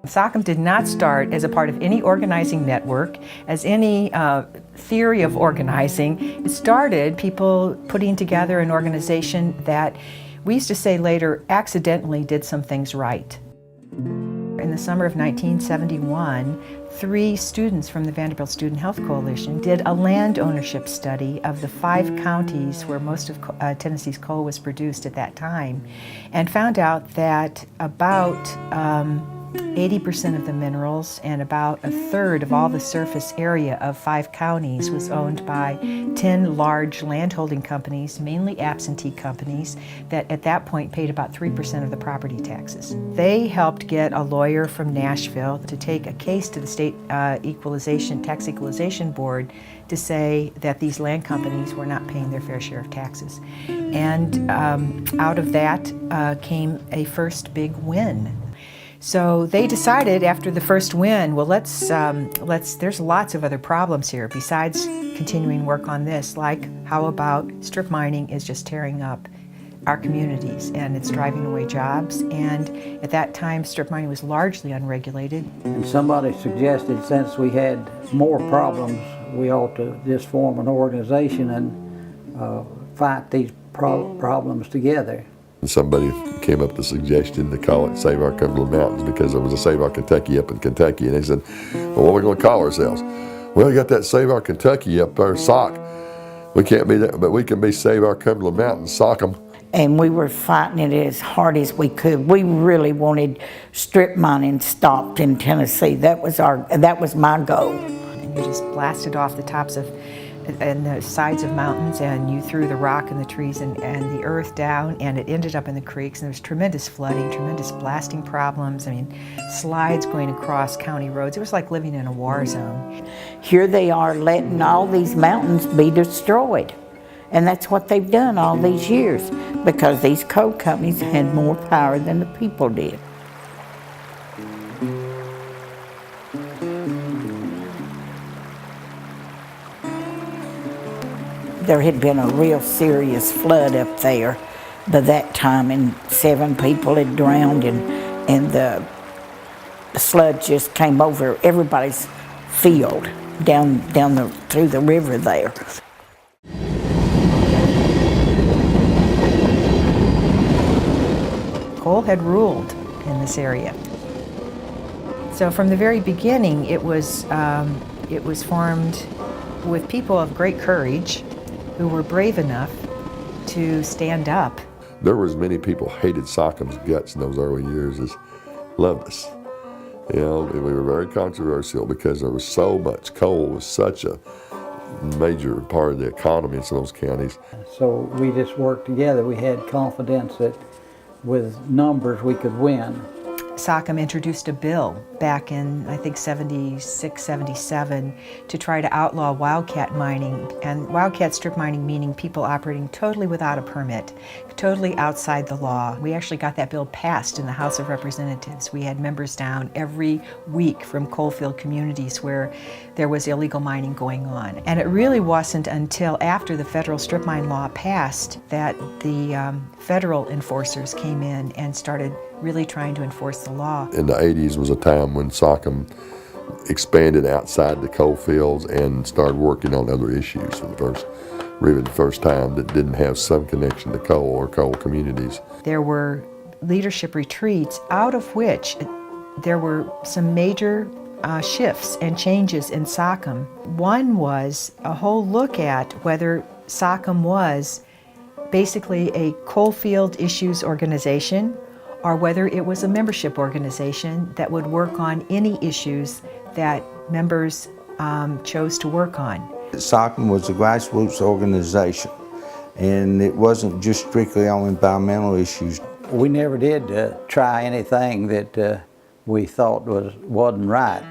SOCM did not start as a part of any organizing network, as any theory of organizing. It started people putting together an organization that, we used to say later, accidentally did some things right. In the summer of 1971, 3 students from the Vanderbilt Student Health Coalition did a land ownership study of the 5 counties where most of Tennessee's coal was produced at that time, and found out that about 80% of the minerals and about a third of all the surface area of 5 counties was owned by 10 large landholding companies, mainly absentee companies, that at that point paid about 3% of the property taxes. They helped get a lawyer from Nashville to take a case to the State Tax Equalization Board to say that these land companies were not paying their fair share of taxes. And out of that came a first big win. So they decided after the first win, well, there's lots of other problems here besides continuing work on this, like how about strip mining is just tearing up our communities and it's driving away jobs. And at that time, strip mining was largely unregulated. And somebody suggested since we had more problems, we ought to just form an organization and fight these problems together. Somebody came up with the suggestion to call it Save Our Cumberland Mountains because there was a Save Our Kentucky up in Kentucky, and they said, well, what are we going to call ourselves? Well, we got that Save Our Kentucky up there, SOC. We can't be that, but we can be Save Our Cumberland Mountains, SOCM. And we were fighting it as hard as we could. We really wanted strip mining stopped in Tennessee. That was my goal. And you just blasted off the tops of and the sides of mountains, and you threw the rock and the trees and the earth down, and it ended up in the creeks, and there was tremendous flooding, tremendous blasting problems. I mean, slides going across county roads. It was like living in a war zone. Here they are letting all these mountains be destroyed. And that's what they've done all these years, because these coal companies had more power than the people did. There had been a real serious flood up there by that time, and 7 people had drowned, and the sludge just came over everybody's field through the river there. Coal had ruled in this area. So from the very beginning, it was formed with people of great courage who were brave enough to stand up. There was many people hated SOCM's guts in those early years as loved us. You know, we were very controversial because there was so much coal, was such a major part of the economy in some of those counties. So we just worked together. We had confidence that with numbers we could win. SOCM introduced a bill back in, I think, 76, 77 to try to outlaw wildcat mining, and wildcat strip mining meaning people operating totally without a permit, totally outside the law. We actually got that bill passed in the House of Representatives. We had members down every week from coalfield communities where there was illegal mining going on. And it really wasn't until after the federal strip mine law passed that the federal enforcers came in and started really trying to enforce the law. In the 80s was a time when SOCM expanded outside the coal fields and started working on other issues for the first time that didn't have some connection to coal or coal communities. There were leadership retreats, out of which there were some major shifts and changes in SOCM. One was a whole look at whether SOCM was basically a coalfield issues organization, or whether it was a membership organization that would work on any issues that members chose to work on. SOCM was a grassroots organization, and it wasn't just strictly on environmental issues. We never did try anything that we thought wasn't right.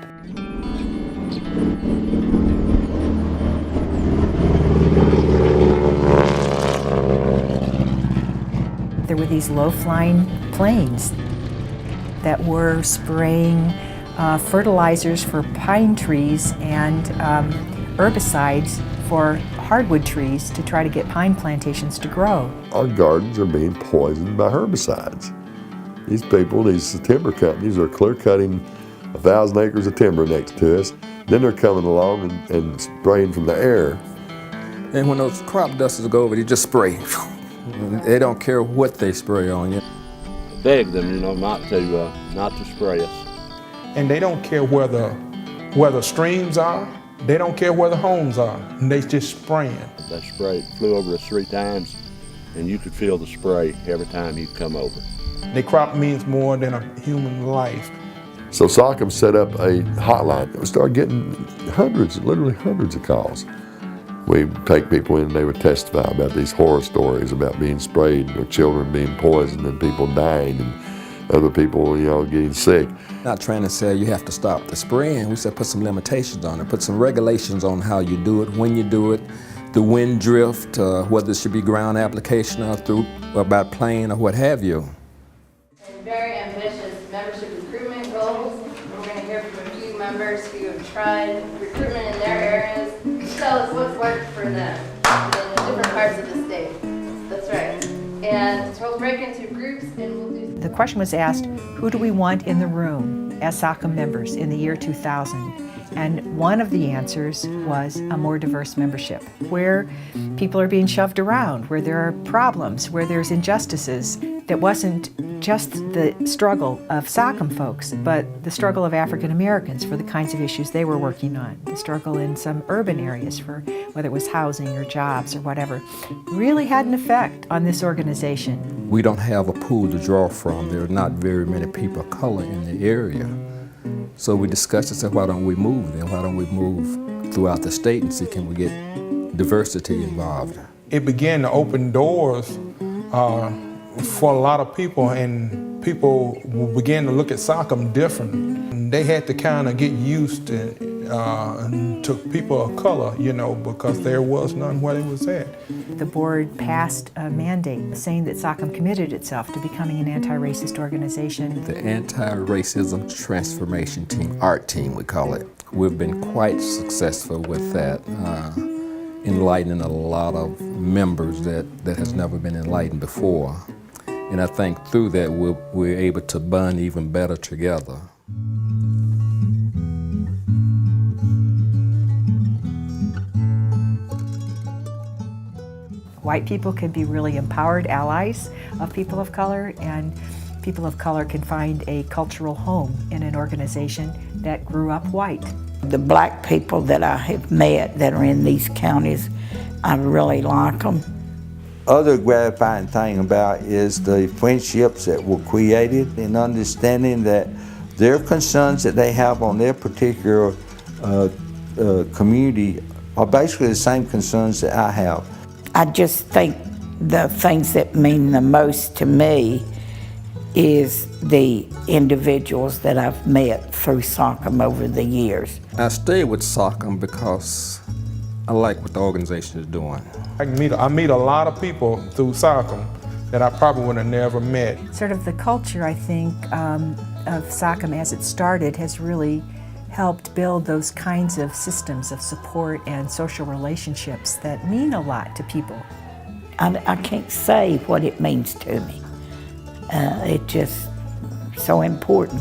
There were these low-flying planes that were spraying fertilizers for pine trees and herbicides for hardwood trees to try to get pine plantations to grow. Our gardens are being poisoned by herbicides. These people, these timber companies are clear-cutting 1,000 acres of timber next to us. Then they're coming along and spraying from the air. And when those crop dusters go over, they just spray. They don't care what they spray on you. Beg them, not to spray us. And they don't care where the streams are. They don't care where the homes are. And they just spraying. That spray flew over us 3 times, and you could feel the spray every time you come over. The crop means more than a human life. So SOCM set up a hotline. We started getting literally hundreds of calls. We take people in and they would testify about these horror stories about being sprayed, or children being poisoned and people dying and other people, getting sick. Not trying to say you have to stop the spraying. We said put some limitations on it, put some regulations on how you do it, when you do it, the wind drift, whether it should be ground application or by plane or what have you. Very ambitious membership recruitment goals. We're going to hear from a few members who have tried recruitment in their areas. Tell us what's worked for them in the different parts of the state. That's right. And so we'll break into groups and we'll do. The question was asked, who do we want in the room as SOCM members in the year 2000? And one of the answers was a more diverse membership, where people are being shoved around, where there are problems, where there's injustices. That wasn't just the struggle of SOCM folks, but the struggle of African Americans for the kinds of issues they were working on, the struggle in some urban areas for whether it was housing or jobs or whatever, really had an effect on this organization. We don't have a pool to draw from. There are not very many people of color in the area. So we discussed and said, why don't we move then? Why don't we move throughout the state and see can we get diversity involved? It began to open doors for a lot of people, and people began to look at SOCM different. And they had to kind of get used to people of color, because there was none where they was at. The board passed a mandate saying that SOCM committed itself to becoming an anti-racist organization. The Anti-Racism Transformation Team, ART team we call it. We've been quite successful with that, enlightening a lot of members that has never been enlightened before. And I think through that we're able to bond even better together. White people can be really empowered allies of people of color, and people of color can find a cultural home in an organization that grew up white. The black people that I have met that are in these counties, I really like them. Other gratifying thing about is the friendships that were created, and understanding that their concerns that they have on their particular community are basically the same concerns that I have. I just think the things that mean the most to me is the individuals that I've met through SOCM over the years. I stay with SOCM because I like what the organization is doing. I meet a lot of people through SOCM that I probably would have never met. Sort of the culture, I think, of SOCM as it started has really helped build those kinds of systems of support and social relationships that mean a lot to people. I can't say what it means to me. It's just so important.